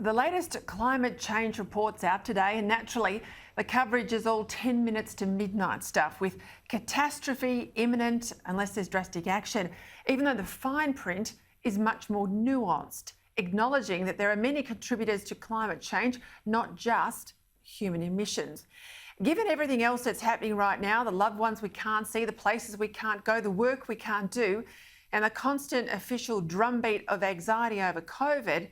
The latest climate change report's out today, and naturally, the coverage is all 10 minutes to midnight stuff, with catastrophe imminent unless there's drastic action, even though the fine print is much more nuanced, acknowledging that there are many contributors to climate change, not just human emissions. Given everything else that's happening right now, the loved ones we can't see, the places we can't go, the work we can't do, and the constant official drumbeat of anxiety over COVID,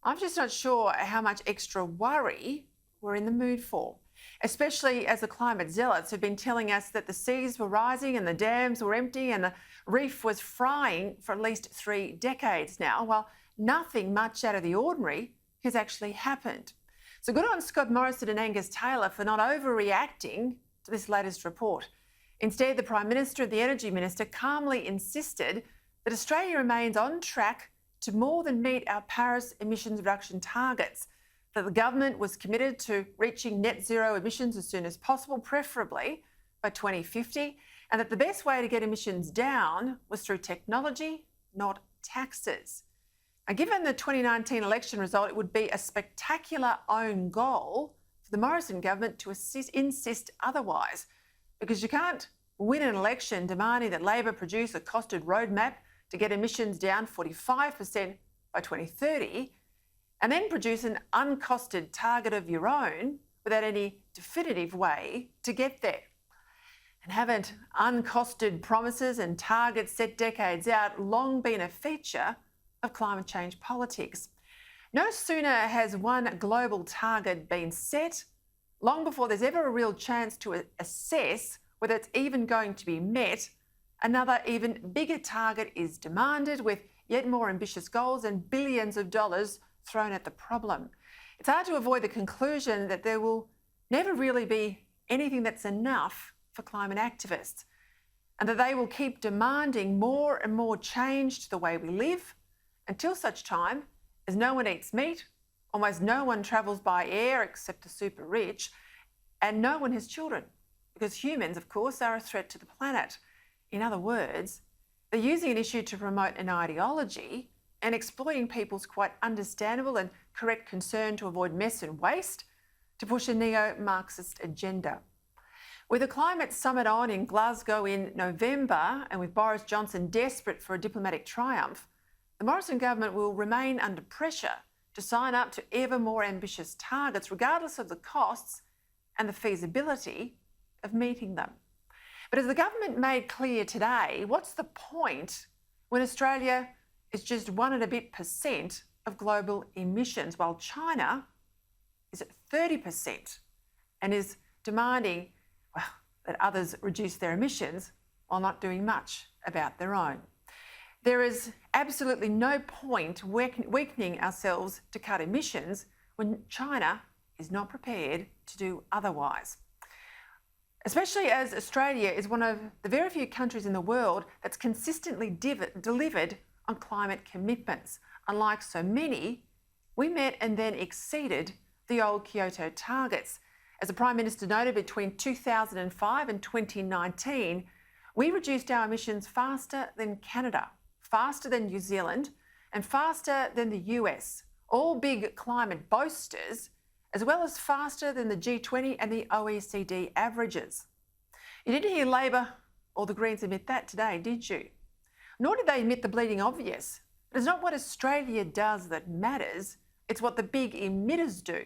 I'm just not sure how much extra worry we're in the mood for, especially as the climate zealots have been telling us that the seas were rising and the dams were empty and the reef was frying for at least 3 decades now, while nothing much out of the ordinary has actually happened. So good on Scott Morrison and Angus Taylor for not overreacting to this latest report. Instead, the Prime Minister and the Energy Minister calmly insisted that Australia remains on track to more than meet our Paris emissions reduction targets, that the government was committed to reaching net zero emissions as soon as possible, preferably by 2050, and that the best way to get emissions down was through technology, not taxes. Now, given the 2019 election result, it would be a spectacular own goal for the Morrison government to insist otherwise, because you can't win an election demanding that Labor produce a costed roadmap to get emissions down 45% by 2030, and then produce an uncosted target of your own without any definitive way to get there. And haven't uncosted promises and targets set decades out long been a feature of climate change politics? No sooner has one global target been set, long before there's ever a real chance to assess whether it's even going to be met, another even bigger target is demanded, with yet more ambitious goals and billions of dollars thrown at the problem. It's hard to avoid the conclusion that there will never really be anything that's enough for climate activists, and that they will keep demanding more and more change to the way we live until such time as no one eats meat, almost no one travels by air except the super rich, and no one has children, because humans, of course, are a threat to the planet. In other words, they're using an issue to promote an ideology and exploiting people's quite understandable and correct concern to avoid mess and waste to push a neo-Marxist agenda. With the climate summit on in Glasgow in November, and with Boris Johnson desperate for a diplomatic triumph, the Morrison government will remain under pressure to sign up to ever more ambitious targets, regardless of the costs and the feasibility of meeting them. But as the government made clear today, what's the point when Australia is just 1 and a bit % of global emissions, while China is at 30% and is demanding, well, that others reduce their emissions while not doing much about their own? There is absolutely no point weakening ourselves to cut emissions when China is not prepared to do otherwise, especially as Australia is one of the very few countries in the world that's consistently delivered on climate commitments. Unlike so many, we met and then exceeded the old Kyoto targets. As the Prime Minister noted, between 2005 and 2019, we reduced our emissions faster than Canada, faster than New Zealand, and faster than the US, all big climate boasters, as well as faster than the G20 and the OECD averages. You didn't hear Labor or the Greens admit that today, did you? Nor did they admit the bleeding obvious. It's not what Australia does that matters, it's what the big emitters do.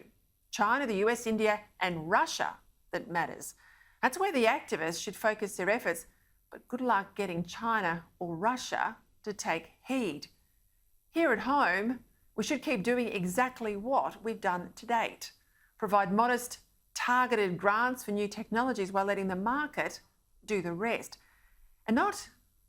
China, the US, India and Russia that matters. That's where the activists should focus their efforts, but good luck getting China or Russia to take heed. Here at home, we should keep doing exactly what we've done to date. Provide modest, targeted grants for new technologies while letting the market do the rest. And not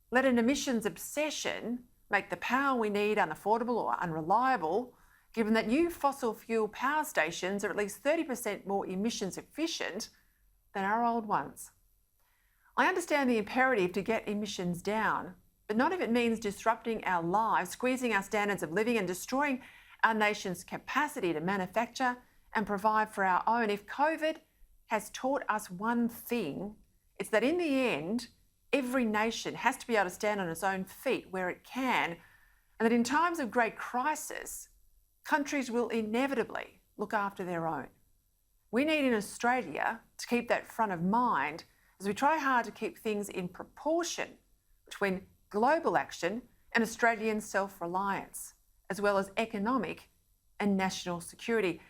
let an emissions obsession make the power we need unaffordable or unreliable, given that new fossil fuel power stations are at least 30% more emissions efficient than our old ones. I understand the imperative to get emissions down, but not if it means disrupting our lives, squeezing our standards of living and destroying our nation's capacity to manufacture and provide for our own. If COVID has taught us one thing, it's that in the end, every nation has to be able to stand on its own feet where it can, and that in times of great crisis, countries will inevitably look after their own. We need in Australia to keep that front of mind as we try hard to keep things in proportion between global action and Australian self-reliance, as well as economic and national security.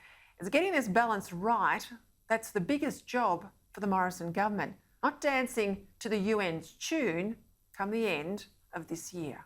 As getting this balance right, that's the biggest job for the Morrison government, not dancing to the UN's tune come the end of this year.